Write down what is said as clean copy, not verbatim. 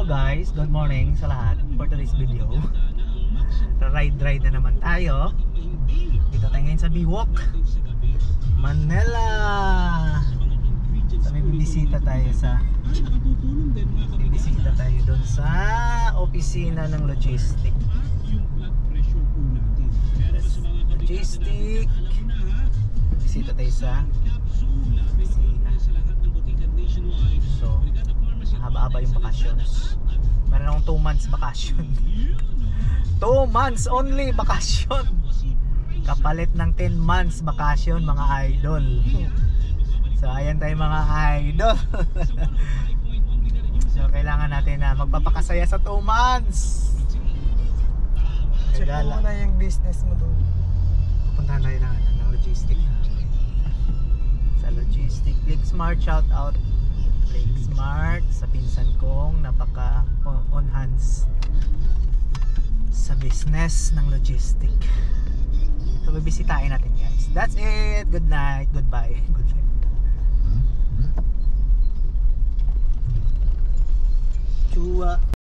Hello guys, good morning sa lahat. For today's video, ride na naman tayo. Dito tayo ngayon sa Biwok, Manila. So may bibisita tayo doon sa opisina ng logistic. Bisita tayo sa opisina. So haba-haba yung vacations. Meron akong 2 months vacation. 2 months only vacation. Kapalit ng 10 months vacation mga idol. So ayan tayo mga idol. So kailangan natin na magpapakasaya sa 2 months. Check mo muna yung business mo doon. Puntahan tayo ng logistic natin. Sa logistic, Click Smart, shout out Click Smart sa pinsan kong napaka on hands sa business ng logistic. So bibisitahin natin guys. That's it. Good night. Goodbye. Good night. Chua.